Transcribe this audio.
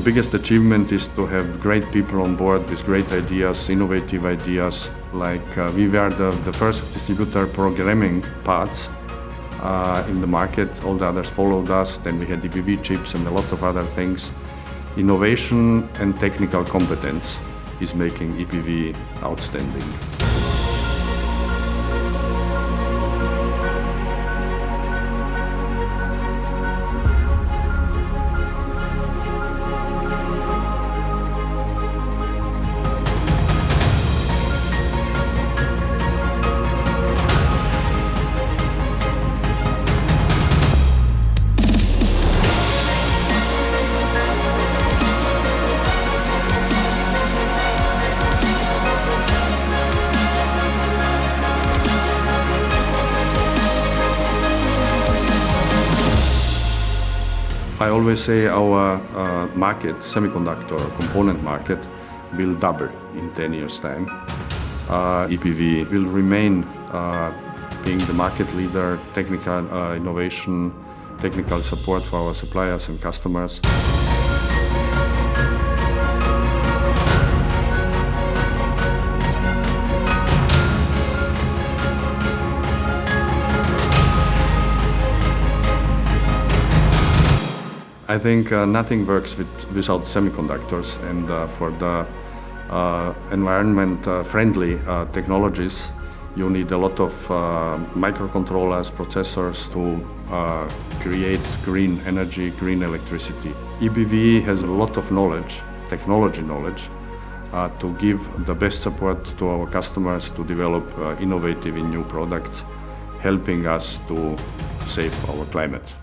biggest achievement is to have great people on board with great ideas, innovative ideas. We were the first distributor programming parts in the market. All the others followed us. Then we had EBV chips and a lot of other things. Innovation and technical competence is making EBV outstanding. I always say our market, semiconductor component market, will double in 10 years' time. EBV will remain being the market leader, technical innovation, technical support for our suppliers and customers. I think nothing works without semiconductors, and for the environment-friendly technologies, you need a lot of microcontrollers, processors to create green energy, green electricity. EBV has a lot of knowledge, technology knowledge, to give the best support to our customers to develop innovative and new products, helping us to save our climate.